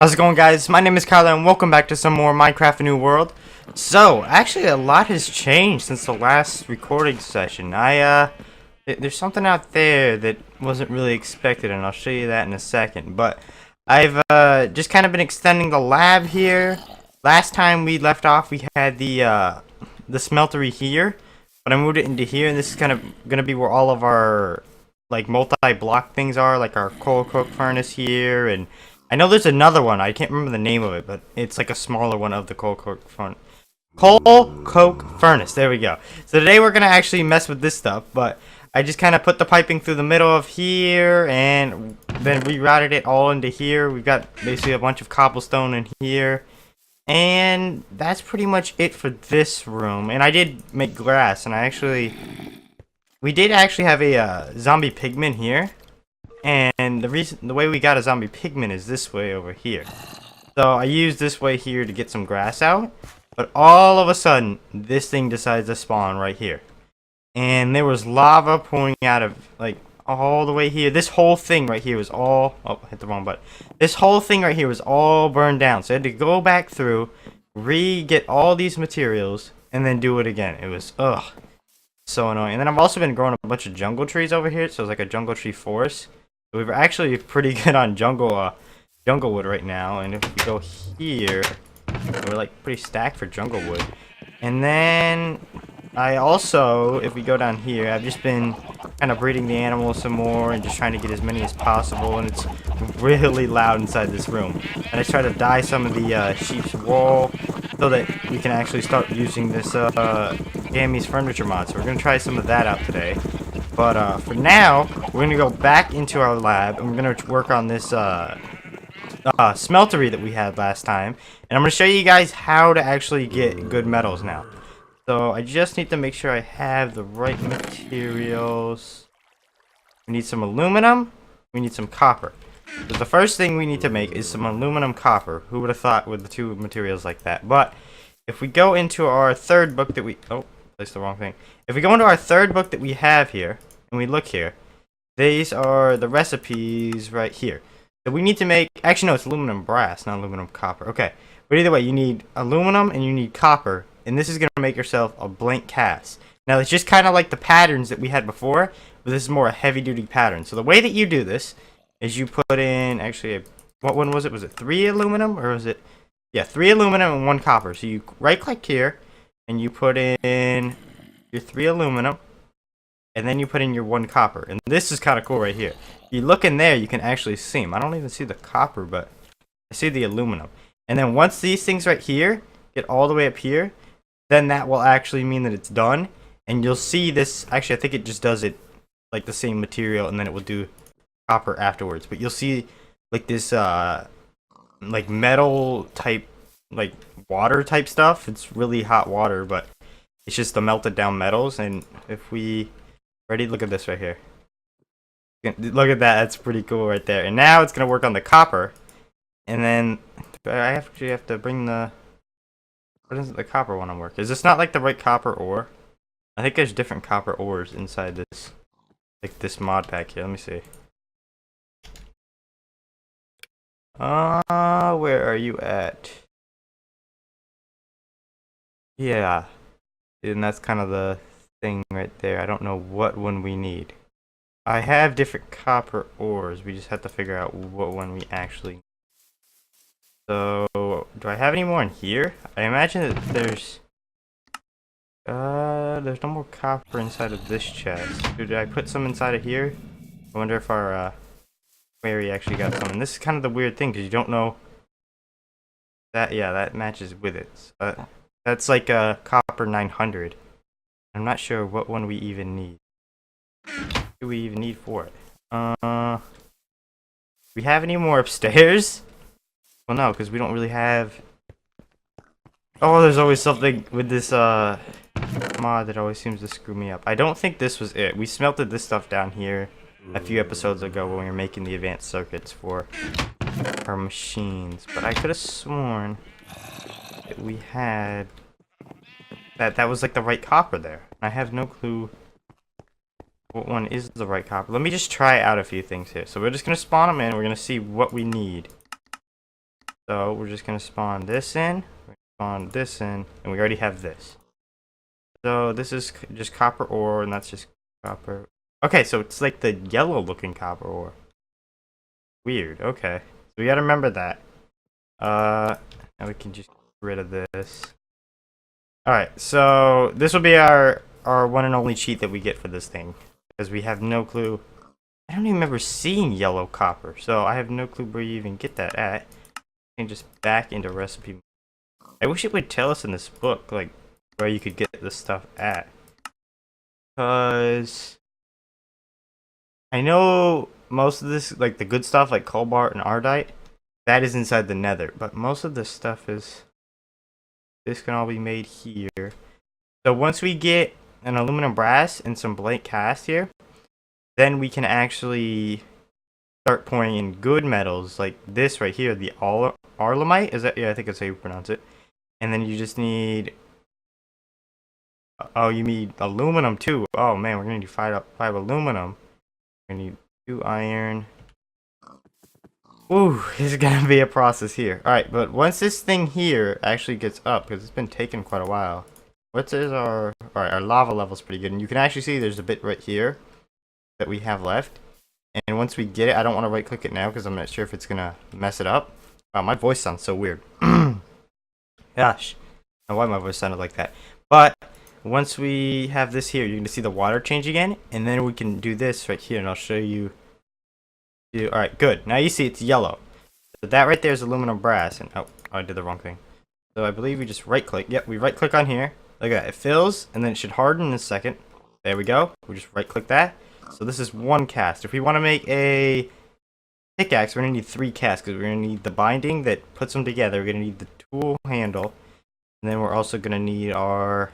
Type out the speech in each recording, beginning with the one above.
How's it going, guys? My name is Kyler and welcome back to some more Minecraft A New World. So, actually a lot has changed since the last recording session. There's something out there that wasn't really expected, and I'll show you that in a second. But I've just kind of been extending the lab here. Last time we left off, we had the smeltery here, but I moved it into here, and this is kind of gonna be where all of our like multi-block things are, like our coal coke furnace here, and I know there's another one. I can't remember the name of it, but it's like a smaller one of the coal coke furnace. There we go. So today we're gonna actually mess with this stuff, but I just kind of put the piping through the middle of here and then rerouted it all into here. We've got basically a bunch of cobblestone in here, and that's pretty much it for this room. And I did make grass, and we did actually have a zombie pigman here. And the way we got a zombie pigman is this way over here. So I used this way here to get some grass out, but all of a sudden this thing decides to spawn right here. And there was lava pouring out of like all the way here. This whole thing right here was all I hit the wrong button. This whole thing right here was all burned down. So I had to go back through, get all these materials, and then do it again. It was so annoying. And then I've also been growing a bunch of jungle trees over here, so it's like a jungle tree forest. We're actually pretty good on jungle wood right now, and if we go here, we're like pretty stacked for jungle wood. And then I also, if we go down here, I've just been kind of breeding the animals some more and just trying to get as many as possible, and it's really loud inside this room. And I try to dye some of the sheep's wool so that we can actually start using this Gammy's furniture mod. So we're going to try some of that out today. But for now, we're going to go back into our lab, and we're going to work on this smeltery that we had last time. And I'm going to show you guys how to actually get good metals now. So I just need to make sure I have the right materials. We need some aluminum. We need some copper. So the first thing we need to make is some aluminum copper. Who would have thought with the two materials like that? But if we go into our third book that we... Oh, placed the wrong thing. If we go into our third book that we have here, and we look here, these are the recipes right here. So we need to make... Actually, no, it's aluminum brass, not aluminum copper. Okay. But either way, you need aluminum and you need copper. And this is going to make yourself a blank cast. Now, it's just kind of like the patterns that we had before, but this is more a heavy-duty pattern. So the way that you do this is you put in... Actually, what one was it? Was it 3 aluminum? Or was it... Yeah, 3 aluminum and 1 copper. So you right-click here, and you put in your 3 aluminum, and then you put in your 1 copper. And this is kind of cool right here. You look in there, you can actually see them. I don't even see the copper, but I see the aluminum. And then once these things right here get all the way up here, then that will actually mean that it's done. And you'll see this, actually I think it just does it like the same material, and then it will do copper afterwards. But you'll see like this like metal type, like water type stuff. It's really hot water, but it's just the melted down metals. And if we ready, look at this right here. Look at that, that's pretty cool right there. And now it's gonna work on the copper. And then I actually have to bring the... What is the copper one on work? Is this not like the right copper ore? I think there's different copper ores inside this, like this mod pack here. Let me see. Where are you at? Yeah. And that's kind of the thing right there. I don't know what one we need. I have different copper ores. We just have to figure out what one we actually need. So, do I have any more in here? I imagine that there's no more copper inside of this chest. Did I put some inside of here? I wonder if our query actually got some. And this is kind of the weird thing, because you don't know that. Yeah, that matches with it. That's like a copper 900. I'm not sure what one we even need. What do we even need for it? We have any more upstairs? Well, no, because we don't really have... Oh, there's always something with this mod that always seems to screw me up. I don't think this was it. We smelted this stuff down here a few episodes ago when we were making the advanced circuits for our machines. But I could have sworn that we had... That was like the right copper there. I have no clue what one is the right copper. Let me just try out a few things here. So we're just going to spawn them in. We're going to see what we need. So we're just gonna spawn this in, spawn this in, and we already have this. So this is just copper ore, and that's just copper. Okay, so it's like the yellow looking copper ore. Weird, okay. So we gotta remember that. Now we can just get rid of this. Alright, so this will be our one and only cheat that we get for this thing. Because we have no clue. I don't even remember seeing yellow copper, so I have no clue where you even get that at. And just back into recipe. I wish it would tell us in this book, like, where you could get this stuff at. Because I know most of this, like the good stuff, like cobalt and ardite, that is inside the nether. But most of this stuff is, this can all be made here. So once we get an aluminum brass and some blank cast here, then we can actually start pouring in good metals like this right here, the arlemite. Is that? Yeah, I think that's how you pronounce it. And then you just need. Oh, you need aluminum too. Oh man, we're gonna need five aluminum. We're gonna need 2 iron. Ooh, this is gonna be a process here. Alright, but once this thing here actually gets up, because it's been taking quite a while. What is our... Alright, our lava level's pretty good. And you can actually see there's a bit right here that we have left. And once we get it, I don't want to right click it now because I'm not sure if it's gonna mess it up. Wow, my voice sounds so weird. Gosh, I don't know why my voice sounded like that. But once we have this here, you're gonna see the water change again, and then we can do this right here, and I'll show you. Alright, good. Now you see it's yellow. So that right there is aluminum brass, and oh, I did the wrong thing. So I believe we just right click. Yep, we right click on here. Look at that, it fills, and then it should harden in a second. There we go. We just right click that. So this is 1 cast. If we want to make a pickaxe, we're gonna need 3 casts because we're gonna need the binding that puts them together. We're gonna need the tool handle, and then we're also gonna need our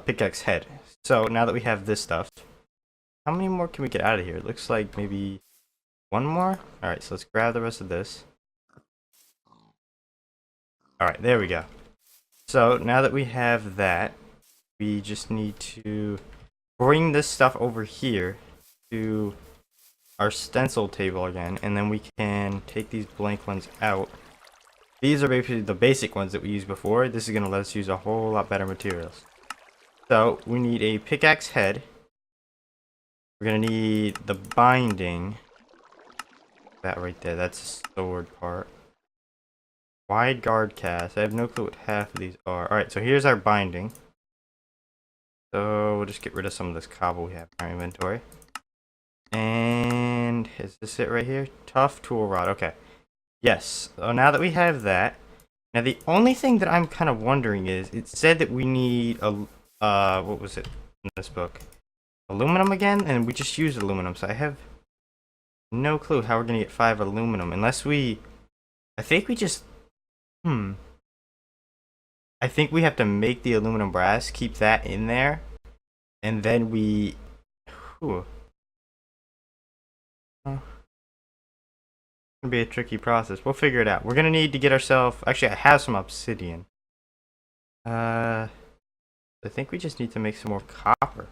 pickaxe head. So now that we have this stuff, how many more can we get out of here? It looks like maybe 1 more. All right, so let's grab the rest of this. All right, there we go. So now that we have that, we just need to bring this stuff over here to our stencil table again, and then we can take these blank ones out. These are basically the basic ones that we used before. This is going to let us use a whole lot better materials. So we need a pickaxe head. We're going to need the binding. That right there, that's the sword part. Wide guard cast. I have no clue what half of these are. Alright, so here's our binding. So we'll just get rid of some of this cobble we have in our inventory. And is this it right here? Tough tool rod. Okay. Yes. So now that we have that, now the only thing that I'm kind of wondering is, it said that we need a what was it in this book? Aluminum again, and we just used aluminum, so I have no clue how we're gonna get 5 aluminum unless we. I think we just. I think we have to make the aluminum brass, keep that in there, and then we. Whew. It's gonna be a tricky process. We'll figure it out. We're gonna need to get ourselves. Actually, I have some obsidian. I think we just need to make some more copper,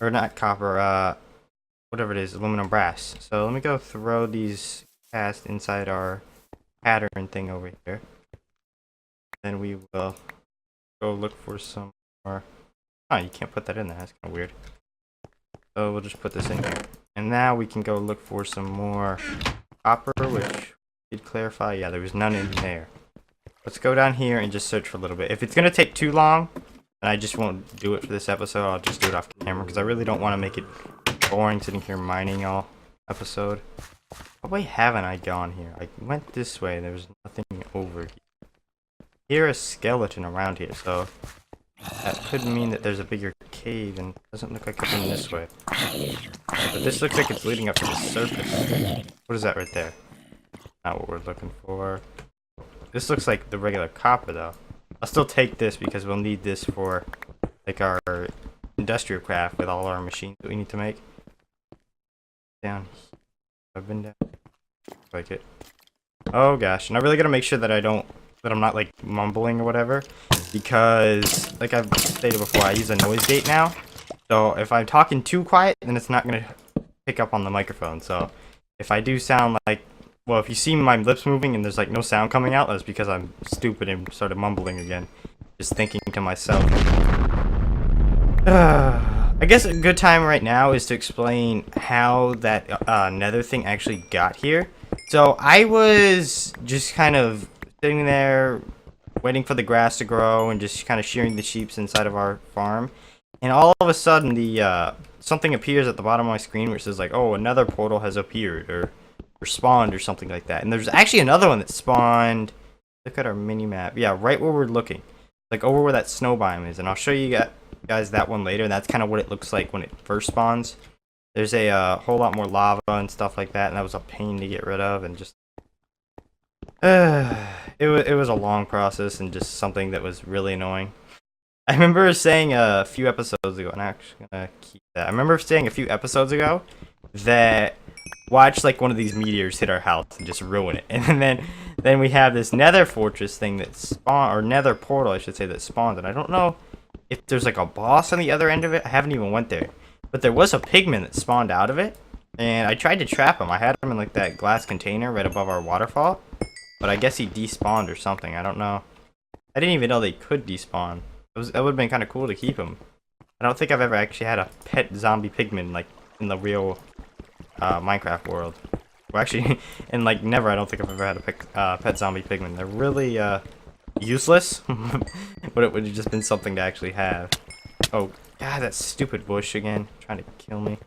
or not copper. Whatever it is, aluminum brass. So let me go throw these cast inside our pattern thing over here. Then we will go look for some more. Oh, you can't put that in there. That's kind of weird. So we'll just put this in here. And now we can go look for some more copper, which did clarify. Yeah, there was none in there. Let's go down here and just search for a little bit. If it's going to take too long, and I just won't do it for this episode, I'll just do it off camera because I really don't want to make it boring sitting here mining all episode. What way haven't I gone here? I went this way. There's nothing over here. Here's a skeleton around here, so that could mean that there's a bigger cave, and it doesn't look like it's in this way. But this looks like it's leading up to the surface. What is that right there? Not what we're looking for. This looks like the regular copper, though. I'll still take this because we'll need this for like our industrial craft with all our machines that we need to make. Down here. I've been down. Like it. Oh gosh, and I really gotta make sure that I'm not like mumbling or whatever, because like I've stated before, I use a noise gate now. So if I'm talking too quiet, then it's not gonna pick up on the microphone. So if I do sound like well, if you see my lips moving and there's like no sound coming out, that's because I'm stupid and started mumbling again, just thinking to myself. I guess a good time right now is to explain how that nether thing actually got here. So I was just kind of sitting there waiting for the grass to grow and just kind of shearing the sheep inside of our farm, and all of a sudden the something appears at the bottom of my screen which says like, oh, another portal has appeared or spawned or something like that. And there's actually another one that spawned. Look at our mini map. Yeah, right where we're looking, like over where that snow biome is, and I'll show you guys that one later. And that's kind of what it looks like when it first spawns. There's a whole lot more lava and stuff like that, and that was a pain to get rid of, and just it was a long process and just something that was really annoying. I remember saying a few episodes ago, and I'm actually gonna keep that. I remember saying a few episodes ago that watch like one of these meteors hit our house and just ruin it, and then we have this nether fortress thing that spawn, or nether portal I should say, that spawns, and I don't know if there's like a boss on the other end of it. I haven't even went there, but there was a pigman that spawned out of it, and I tried to trap him. I had him in like that glass container right above our waterfall, but I guess he despawned or something. I don't know. I didn't even know they could despawn. That would have been kind of cool to keep him. I don't think I've ever actually had a pet zombie pigman like in the real Minecraft world. Well, actually, and like never. I don't think I've ever had a pet zombie pigman. They're really useless, but it would have just been something to actually have. Oh God, that stupid bush again, trying to kill me.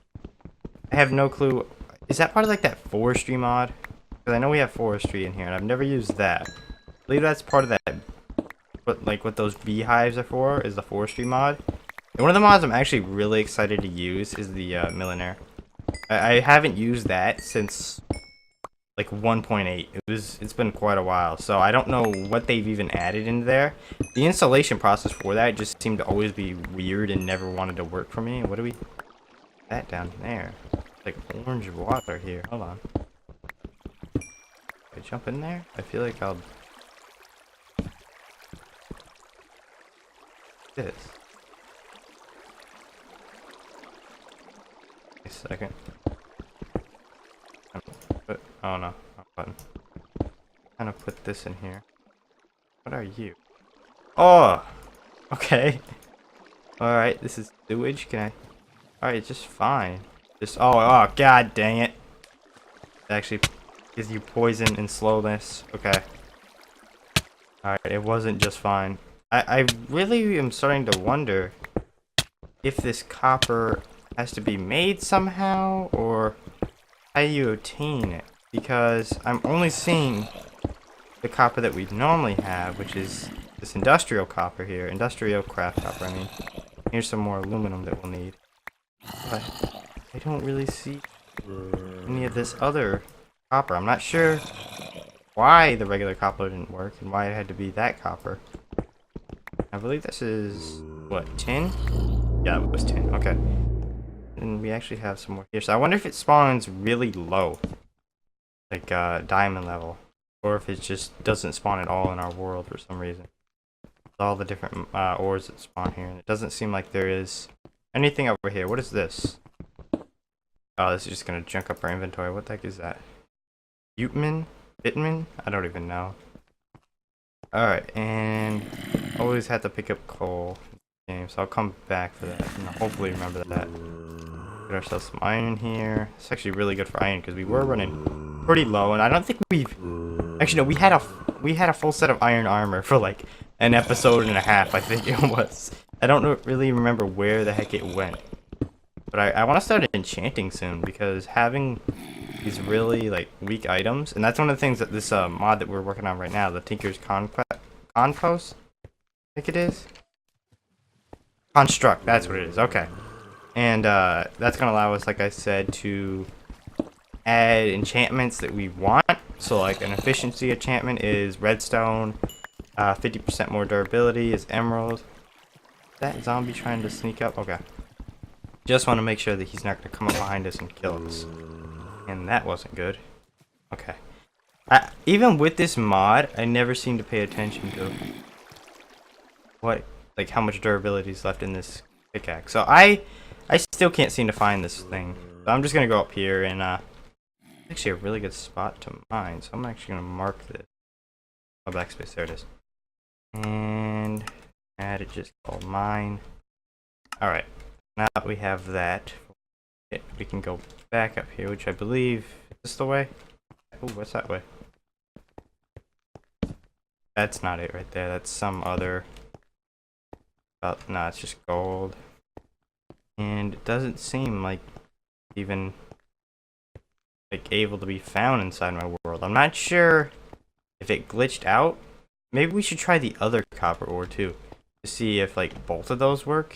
I have no clue. Is that part of like that forestry mod? Because I know we have forestry in here, and I've never used that. I believe that's part of that. But like what those beehives are for is the forestry mod. And one of the mods I'm actually really excited to use is the millionaire. I haven't used that since like 1.8. It's been quite a while, so I don't know what they've even added into there. The installation process for that just seemed to always be weird and never wanted to work for me. What do we? That down there, like orange water here. Hold on. Can I jump in there? I feel like I'll. This. A second. Oh no, wrong button. I'm gonna put this in here. What are you? Oh, okay. All right, this is sewage. Can I? All right, just fine. Just oh god dang it! It actually gives you poison and slowness. Okay. All right, it wasn't just fine. I really am starting to wonder if this copper has to be made somehow, or how you obtain it, because I'm only seeing the copper that we normally have, which is this industrial copper here, industrial craft copper. I mean, here's some more aluminum that we'll need, but I don't really see any of this other copper. I'm not sure why the regular copper didn't work and why it had to be that copper. I believe this is, what, tin? Yeah, it was tin. Okay. And we actually have some more here. So I wonder if it spawns really low. Like, diamond level. Or if it just doesn't spawn at all in our world for some reason. With all the different ores that spawn here. And it doesn't seem like there is anything over here. What is this? Oh, this is just going to junk up our inventory. What the heck is that? Bitman? I don't even know. Alright, and always have to pick up coal in the game, so I'll come back for that and I'll hopefully remember that. Get ourselves some iron here. It's actually really good for iron because we were running pretty low, and I don't think we've actually no, we had a full set of iron armor for like an episode and a half, I think it was. I don't really remember where the heck it went. But I want to start enchanting soon, because having these really like weak items, and that's one of the things that this mod that we're working on right now, the Tinker's Conpost, I think it is. Construct, that's what it is. Okay, and that's gonna allow us, like I said, to add enchantments that we want. So like an efficiency enchantment is redstone, 50% more durability is emerald. Is that zombie trying to sneak up? Okay. Just want to make sure that he's not going to come up behind us and kill us. And that wasn't good. Okay. Even with this mod, I never seem to pay attention to what, like, how much durability is left in this pickaxe. So I still can't seem to find this thing. So I'm just going to go up here and Actually a really good spot to mine, so I'm actually gonna mark this. Oh, backspace, there it is. And add it just called mine. Alright, now that we have that, we can go back up here, which I believe is this the way? Oh, what's that way? That's not it right there, that's some other. Oh, no, it's just gold. And it doesn't seem like even like able to be found inside my world. I'm not sure if it glitched out. Maybe we should try the other copper ore too, to see if like both of those work.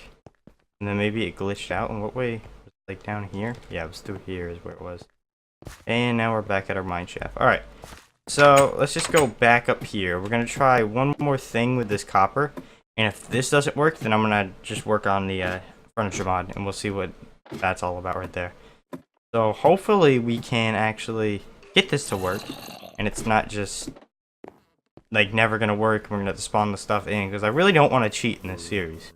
And then maybe it glitched out. In what way? Like down here? Yeah, it was through here is where it was. And now we're back at our mine shaft. Alright, so let's just go back up here. We're gonna try one more thing with this copper. And if this doesn't work, then I'm gonna just work on the furniture mod, and we'll see what that's all about right there. So hopefully we can actually get this to work, and it's not just like never gonna work. We're gonna have to spawn the stuff in, because I really don't want to cheat in this series.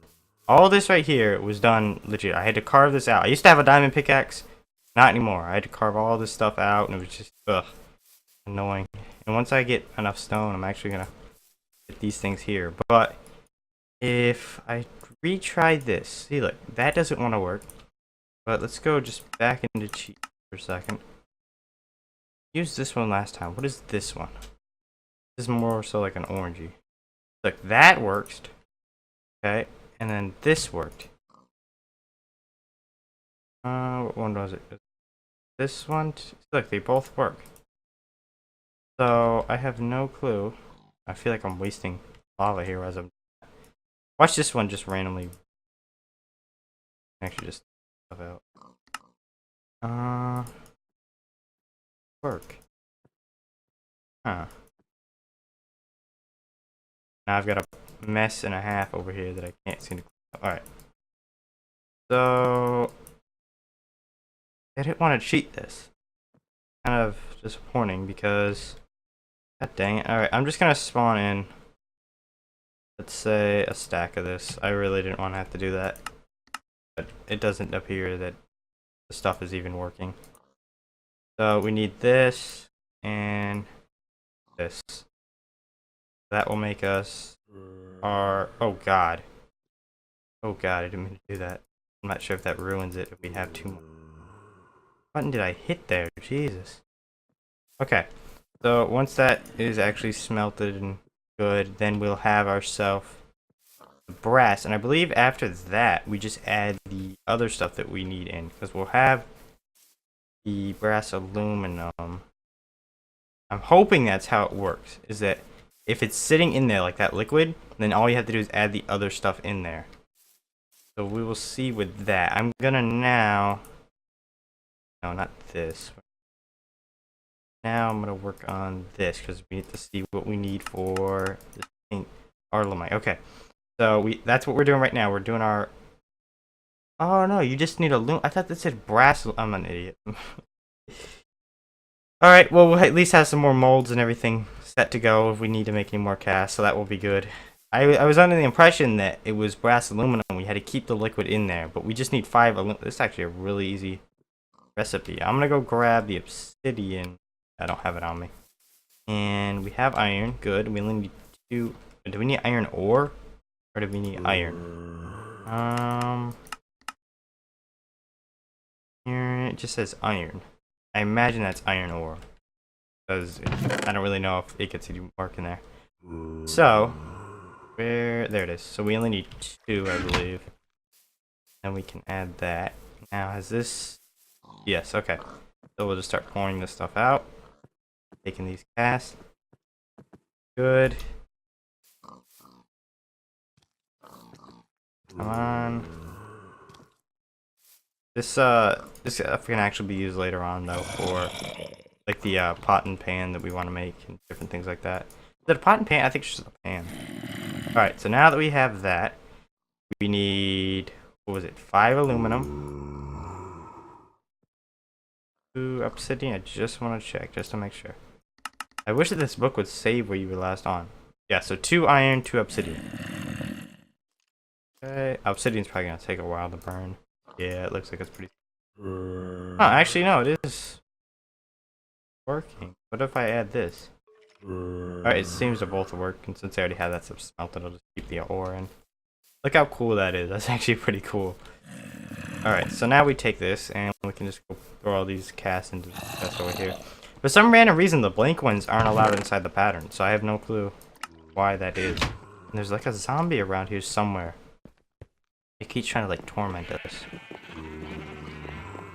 All this right here was done legit. I had to carve this out. I used to have a diamond pickaxe, not anymore. I had to carve all this stuff out, and it was just annoying. And once I get enough stone, I'm actually gonna get these things here. But if I retry this, see, look, that doesn't want to work. But let's go just back into cheat for a second. Use this one last time. What is this one? This is more so like an orangey. Look, that works. Okay, and then this worked. What one was it? This one? Look, they both work. So I have no clue. I feel like I'm wasting lava here as I'm. Watch this one just randomly. Actually, just stuff out. Work. Huh. Now I've got a mess and a half over here that I can't seem to. Alright. So I didn't want to cheat this. Kind of disappointing because. God dang it. Alright, I'm just gonna spawn in. Let's say a stack of this. I really didn't want to have to do that. But it doesn't appear that the stuff is even working. So we need this and this. That will make us our. Oh god. Oh god, I didn't mean to do that. I'm not sure if that ruins it if we have too much. What button did I hit there? Jesus. Okay. So once that is actually smelted and good, then we'll have ourselves the brass. And I believe after that, we just add the other stuff that we need in. Because we'll have the brass aluminum. I'm hoping that's how it works. Is that if it's sitting in there like that liquid, then all you have to do is add the other stuff in there. So we will see with that. I'm gonna now. No, not this. Now I'm gonna work on this because we need to see what we need for this thing. Arlemite. Okay. So that's what we're doing right now. We're doing our. Oh no, you just need I thought that said brass. I'm an idiot. Alright, well, we'll at least have some more molds and everything set to go if we need to make any more casts, so that will be good. I was under the impression that it was brass aluminum. We had to keep the liquid in there, but we just need 5 aluminum. This is actually a really easy recipe. I'm gonna go grab the obsidian. I don't have it on me. And we have iron. Good. We only need 2. Do we need iron ore? Or do we need iron? Here it just says iron. I imagine that's iron ore. Because I don't really know if it gets any mark in there. So, there it is. So we only need 2, I believe. And we can add that. Now, has this... Yes, okay. So we'll just start pouring this stuff out. Taking these casts. Good. Come on. This stuff can actually be used later on though for like the pot and pan that we want to make and different things like that. Is it a pot and pan? I think it's just a pan. Alright, so now that we have that, we need, what was it, 5 aluminum. 2 obsidian. I just want to check just to make sure. I wish that this book would save where you were last on. Yeah, so 2 iron, 2 obsidian. Okay, obsidian's probably gonna take a while to burn. Yeah, it looks like it's pretty. Oh, actually, no, it is. working. What if I add this? Alright, it seems to both work, and since I already have that stuff smelted, I'll just keep the ore in. Look how cool that is. That's actually pretty cool. Alright, so now we take this, and we can just go throw all these casts into the chest over here. For some random reason, the blank ones aren't allowed inside the pattern, so I have no clue why that is. And there's like a zombie around here somewhere. He keeps trying to like torment us.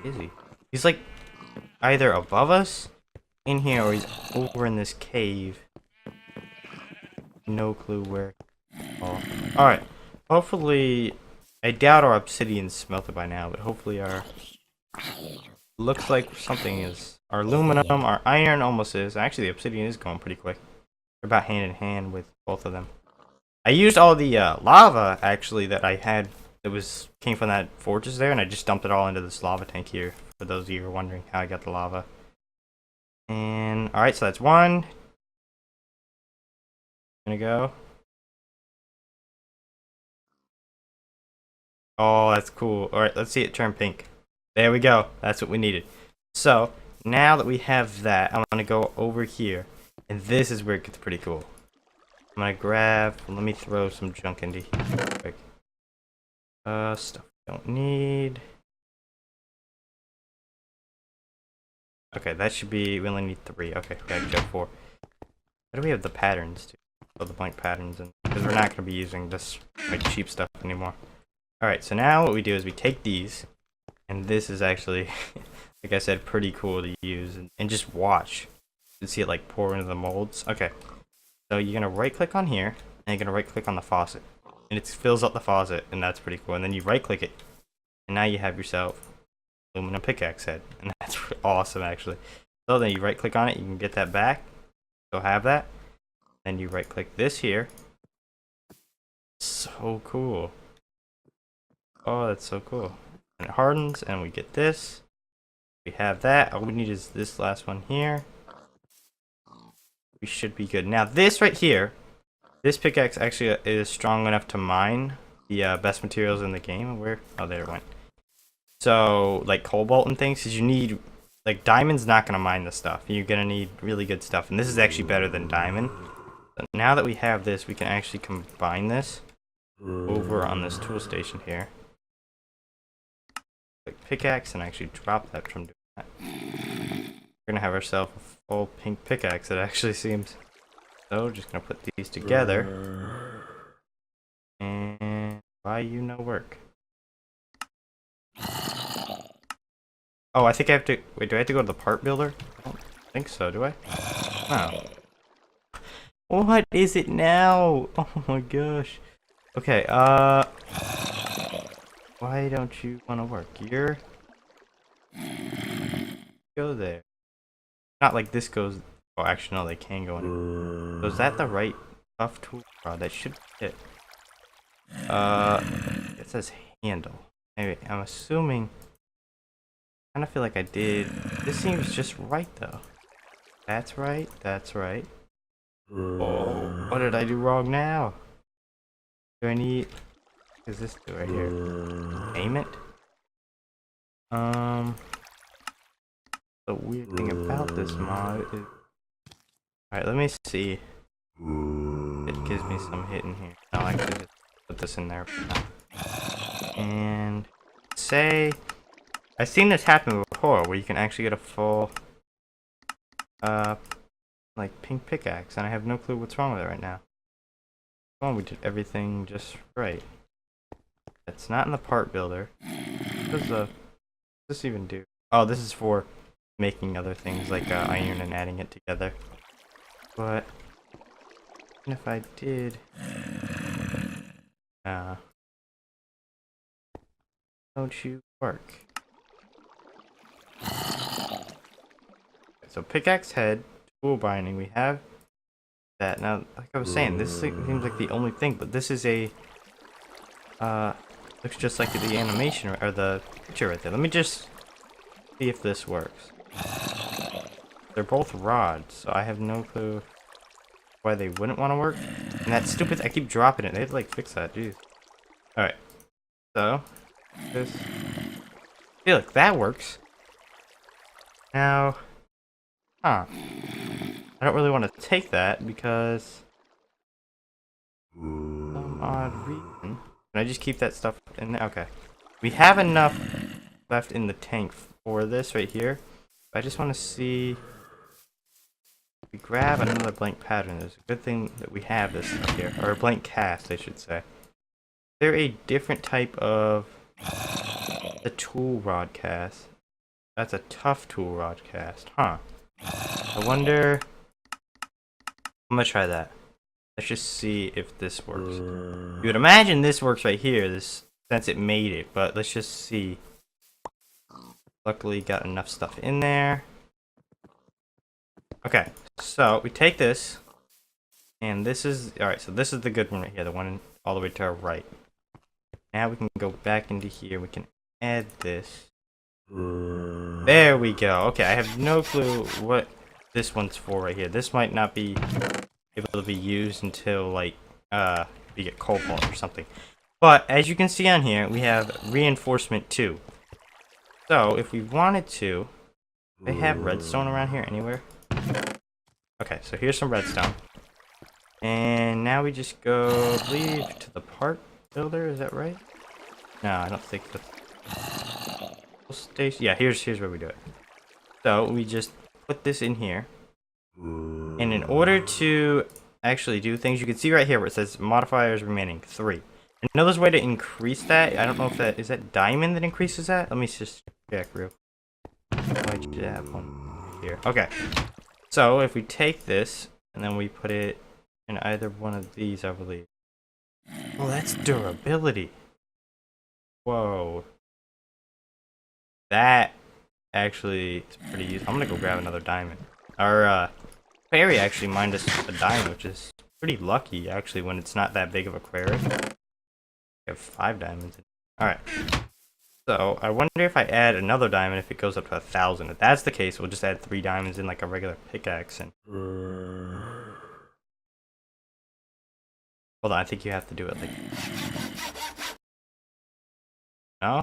Where is he? He's like either above us, in here, or he's over in this cave. No clue where. Oh. Alright. Hopefully, I doubt our obsidian's smelted by now, but hopefully our... Looks like something is... Our aluminum, our iron almost is. Actually, the obsidian is going pretty quick. They're about hand in hand with both of them. I used all the lava, actually, that I had that came from that fortress there, and I just dumped it all into this lava tank here, for those of you who are wondering how I got the lava. And, alright, so that's one. Gonna go. Oh, that's cool. Alright, let's see it turn pink. There we go. That's what we needed. So, now that we have that, I'm gonna go over here. And this is where it gets pretty cool. I'm gonna grab... Let me throw some junk into here real quick. Stuff we don't need. Okay, that should be... We only need 3. Okay, we gotta go 4. Why do we have the patterns, too? Oh, the blank patterns, and because we're not gonna be using this like cheap stuff anymore. Alright, so now what we do is we take these, and this is actually, like I said, pretty cool to use, and just watch. You can see it like pour into the molds. Okay, so you're gonna right click on here, and you're gonna right click on the faucet, and it fills up the faucet, and that's pretty cool. And then you right click it, and now you have yourself aluminum pickaxe head, and that's awesome actually. So then you right click on it, you can get that back, so have that. Then you right click this here. So cool. Oh, that's so cool. And it hardens, and we get this. We have that. All we need is this last one here. We should be good. Now, this right here, this pickaxe actually is strong enough to mine the best materials in the game. Where? Oh, there it went. So, like cobalt and things, because you need, like, diamond's not going to mine this stuff. You're going to need really good stuff, and this is actually better than diamond. But now that we have this, we can actually combine this over on this tool station here. Like pickaxe, and actually drop that from doing that. We're gonna have ourselves a full pink pickaxe, it actually seems. So, just gonna put these together. And why you no work? Oh, I think I have to... Wait, do I have to go to the part builder? I don't think so, do I? Oh. What is it now? Oh my gosh. Okay, why don't you want to work? You're... Go there. Not like this goes... Oh, actually, no, they can go in. So is that the right buff tool? Oh, that should fit. It says handle. Anyway, I'm assuming... I kind of feel like I did... This seems just right, though. That's right, that's right. Oh, what did I do wrong now? Do I need... What does this do right here? Payment? The weird thing about this mod is... Alright, let me see. It gives me some hit in here. I'll actually just put this in there for now. And... Say... I've seen this happen before, where you can actually get a full... like, pink pickaxe, and I have no clue what's wrong with it right now. Oh, we did everything just right. It's not in the part builder. What does this even do? Oh, this is for making other things like iron and adding it together. But even if I did, don't you work? So pickaxe head, tool binding. We have that now. Like I was saying, this seems like the only thing, but this is a looks just like the animation or the picture right there. Let me just see if this works. They're both rods, so I have no clue why they wouldn't want to work. And that stupid, I keep dropping it. They have to like fix that, jeez. Alright. So, this. Hey, look, that works. Now, Huh. I don't really want to take that because some odd reason. Can I just keep that stuff in there? Okay. We have enough left in the tank for this right here. I just want to see if we grab another blank pattern. There's a good thing that we have this up here. Or a blank cast, I should say. Is there a different type of a tool rod cast? That's a tough tool rod cast, huh? I wonder. I'm gonna try that. Let's just see if this works. You would imagine this works right here, this since it made it, but let's just see. Luckily got enough stuff in there. Okay, so we take this, and this is alright, so this is the good one right here, the one all the way to our right. Now we can go back into here, we can add this. There we go. Okay, I have no clue what this one's for right here. This might not be able to be used until like you get cobalt or something. But as you can see on here, we have reinforcement 2. So if we wanted to, they have redstone around here anywhere. Okay, so here's some redstone. And now we just go, I believe, to the part builder, is that right? No, I don't think that's station. Yeah, here's where we do it. So we just put this in here. And in order to actually do things, you can see right here where it says modifiers remaining 3. I know there's a way to increase that. I don't know if that is that diamond that increases that. Let me just check real. Why did you have one here? Okay. So if we take this and then we put it in either one of these, I believe. Oh, that's durability. Whoa. That actually is pretty useful. I'm gonna go grab another diamond. Our quarry actually mined us a diamond, which is pretty lucky actually when it's not that big of a quarry. We have 5 diamonds. Alright. So I wonder if I add another diamond if it goes up to 1,000. If that's the case, we'll just add 3 diamonds in like a regular pickaxe and hold on, I think you have to do it like no?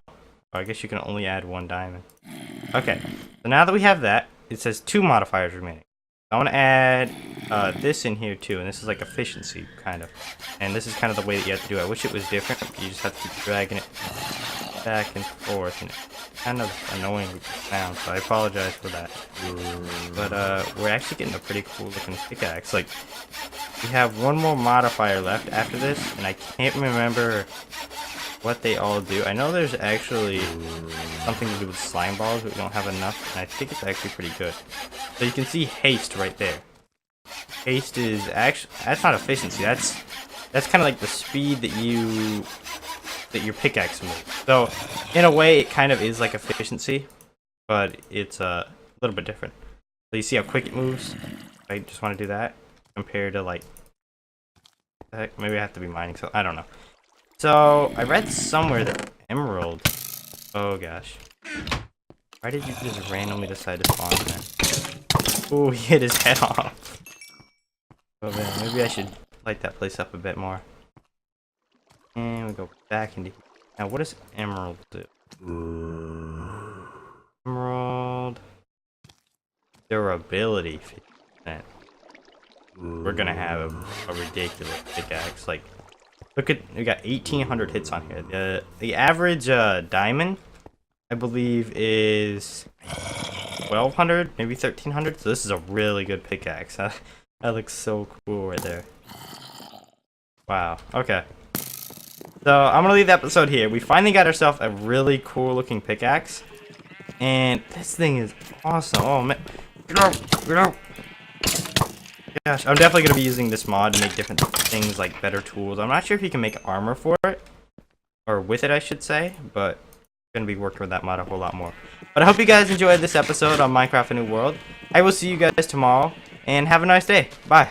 Oh, I guess you can only add 1 diamond. Okay, so now that we have that, it says 2 modifiers remaining. I want to add this in here too, and this is like efficiency, kind of. And this is kind of the way that you have to do it. I wish it was different. You just have to keep dragging it back and forth, and it's kind of annoying with the sound, so I apologize for that. But we're actually getting a pretty cool looking pickaxe. Like, we have 1 more modifier left after this, and I can't remember what they all do. I know there's actually something to do with slime balls, but we don't have enough, and I think it's actually pretty good. So you can see haste right there. Haste is actually, that's not efficiency, that's kind of like the speed that your pickaxe moves. So in a way it kind of is like efficiency, but it's a little bit different. So you see how quick it moves? I just want to do that compared to like, heck, maybe I have to be mining, so I don't know. So, I read somewhere that emerald... Oh gosh. Why did you just randomly decide to spawn there? Ooh, he hit his head off. Oh man, maybe I should light that place up a bit more. And we go back into... Now, what does emerald do? Emerald... Durability, 50%. We're gonna have a ridiculous pickaxe, like... Look at, we got 1,800 hits on here. The average diamond, I believe, is 1,200, maybe 1,300. So this is a really good pickaxe. That looks so cool right there. Wow. Okay. So I'm gonna leave the episode here. We finally got ourselves a really cool looking pickaxe, and this thing is awesome. Oh man, get out! Get out! Gosh, I'm definitely going to be using this mod to make different things like better tools. I'm not sure if you can make armor for it, or with it I should say, but I'm going to be working with that mod a whole lot more. But I hope you guys enjoyed this episode on Minecraft A New World. I will see you guys tomorrow, and have a nice day. Bye.